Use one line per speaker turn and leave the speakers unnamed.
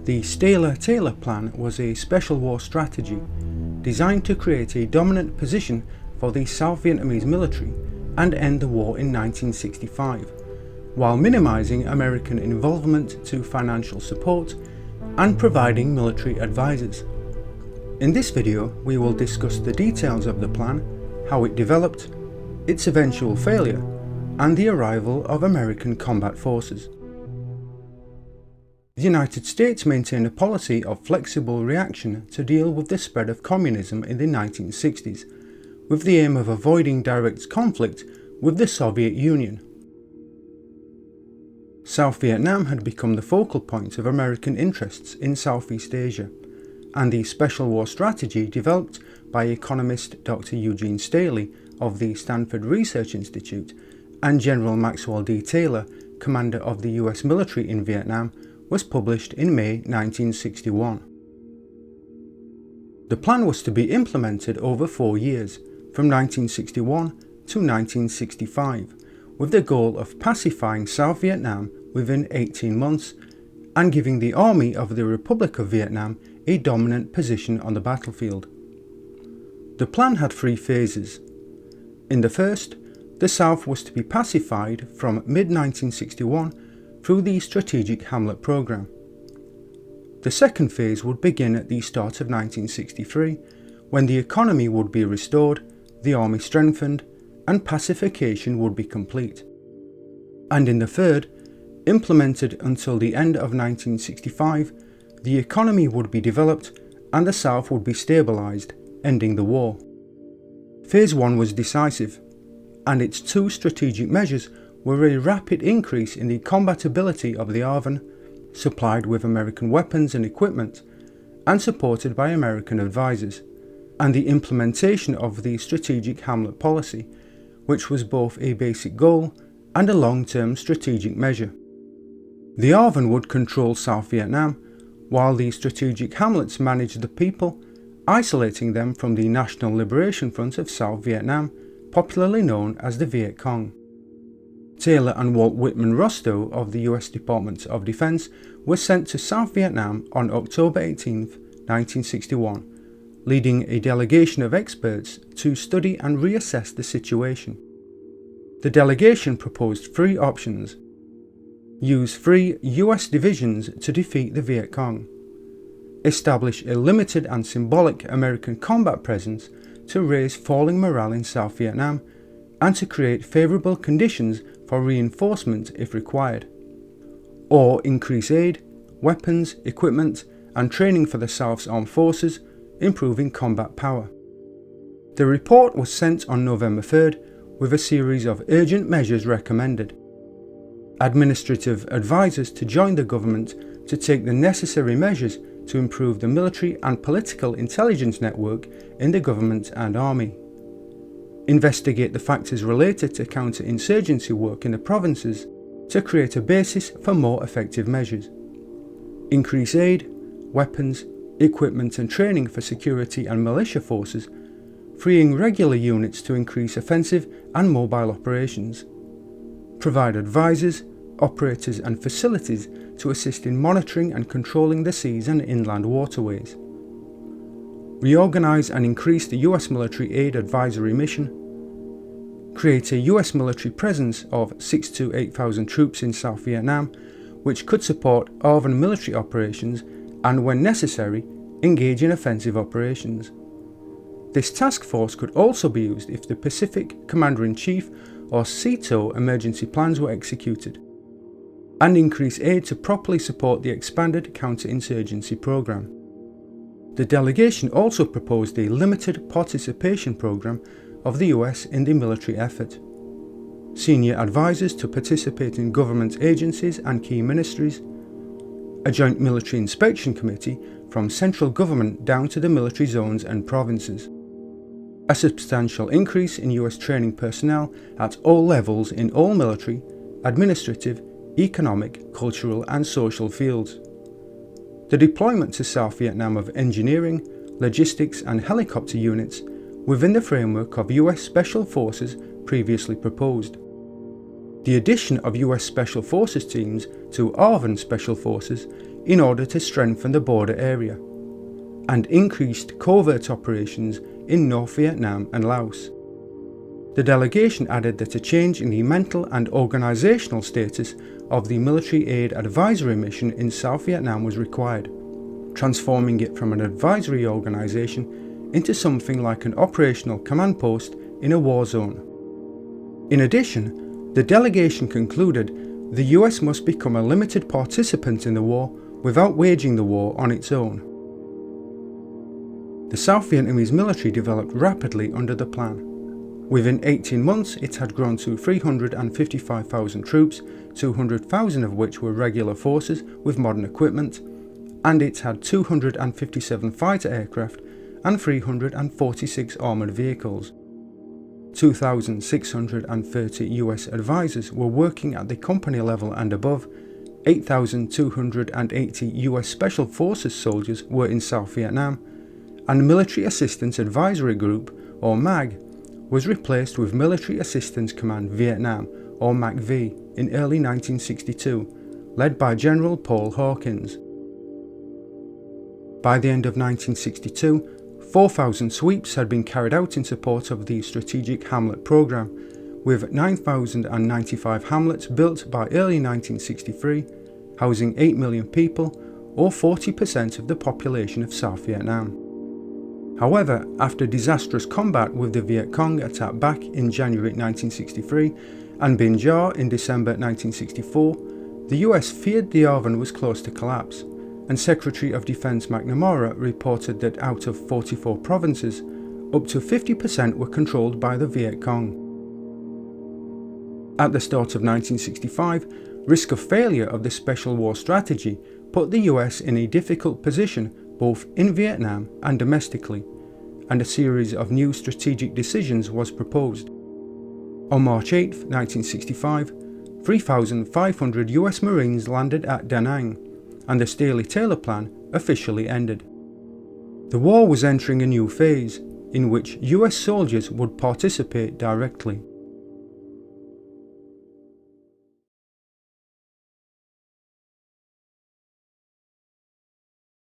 The Staley-Taylor Plan was a special war strategy designed to create a dominant position for the South Vietnamese military and end the war in 1965, while minimizing American involvement to financial support and providing military advisors. In this video, we will discuss the details of the plan, how it developed, its eventual failure, and the arrival of American combat forces. The United States maintained a policy of flexible reaction to deal with the spread of communism in the 1960s, with the aim of avoiding direct conflict with the Soviet Union. South Vietnam had become the focal point of American interests in Southeast Asia, and the special war strategy developed by economist Dr. Eugene Staley of the Stanford Research Institute and General Maxwell D. Taylor, commander of the US military in Vietnam, was published in May 1961. The plan was to be implemented over 4 years, from 1961 to 1965, with the goal of pacifying South Vietnam within 18 months and giving the Army of the Republic of Vietnam a dominant position on the battlefield. The plan had 3 phases. In the first, the South was to be pacified from mid-1961 through the Strategic Hamlet Program. The second phase would begin at the start of 1963, when the economy would be restored, the army strengthened, and pacification would be complete. And in the third, implemented until the end of 1965, the economy would be developed and the South would be stabilised, ending the war. Phase 1 was decisive, and its 2 strategic measures were a rapid increase in the combatability of the ARVN, supplied with American weapons and equipment, and supported by American advisors, and the implementation of the Strategic Hamlet Policy, which was both a basic goal and a long-term strategic measure. The ARVN would control South Vietnam, while the Strategic Hamlets managed the people, isolating them from the National Liberation Front of South Vietnam, popularly known as the Viet Cong. Taylor and Walt Whitman Rostow of the US Department of Defense were sent to South Vietnam on October 18, 1961, leading a delegation of experts to study and reassess the situation. The delegation proposed 3 options. Use 3 US divisions to defeat the Viet Cong. Establish a limited and symbolic American combat presence to raise falling morale in South Vietnam, and to create favourable conditions for reinforcement if required. Or increase aid, weapons, equipment, and training for the South's armed forces, improving combat power. The report was sent on November 3rd with a series of urgent measures recommended. Administrative advisors to join the government to take the necessary measures to improve the military and political intelligence network in the government and army. Investigate the factors related to counter-insurgency work in the provinces to create a basis for more effective measures. Increase aid, weapons, equipment and training for security and militia forces, freeing regular units to increase offensive and mobile operations. Provide advisors, operators and facilities to assist in monitoring and controlling the seas and inland waterways. Reorganize and increase the US military aid advisory mission. Create a US military presence of 6,000 to 8,000 troops in South Vietnam, which could support ARVN military operations and, when necessary, engage in offensive operations. This task force could also be used if the Pacific Commander-in-Chief or CETO emergency plans were executed, and increase aid to properly support the expanded counter-insurgency program. The delegation also proposed a limited participation program of the US in the military effort. Senior advisors to participate in government agencies and key ministries. A joint military inspection committee from central government down to the military zones and provinces. A substantial increase in US training personnel at all levels in all military, administrative, economic, cultural and social fields. The deployment to South Vietnam of engineering, logistics and helicopter units within the framework of US Special Forces previously proposed. The addition of US Special Forces teams to ARVN Special Forces in order to strengthen the border area, and increased covert operations in North Vietnam and Laos. The delegation added that a change in the mental and organisational status of the Military Aid Advisory Mission in South Vietnam was required, transforming it from an advisory organisation into something like an operational command post in a war zone. In addition, the delegation concluded the US must become a limited participant in the war without waging the war on its own. The South Vietnamese military developed rapidly under the plan. Within 18 months, it had grown to 355,000 troops, 200,000 of which were regular forces with modern equipment, and it had 257 fighter aircraft and 346 armoured vehicles. 2,630 US advisors were working at the company level and above. 8,280 US Special Forces soldiers were in South Vietnam, and Military Assistance Advisory Group, or MAG, was replaced with Military Assistance Command Vietnam, or MACV, in early 1962, led by General Paul Hawkins. By the end of 1962, 4,000 sweeps had been carried out in support of the Strategic Hamlet Programme, with 9,095 hamlets built by early 1963, housing 8 million people, or 40% of the population of South Vietnam. However, after disastrous combat with the Viet Cong at Tak Bac in January 1963 and Binh Gia in December 1964, the US feared the ARVN was close to collapse, and Secretary of Defense McNamara reported that out of 44 provinces, up to 50% were controlled by the Viet Cong. At the start of 1965, risk of failure of the Special War Strategy put the US in a difficult position both in Vietnam and domestically, and a series of new strategic decisions was proposed. On March 8, 1965, 3,500 US Marines landed at Da Nang, and the Staley-Taylor Plan officially ended. The war was entering a new phase, in which US soldiers would participate directly.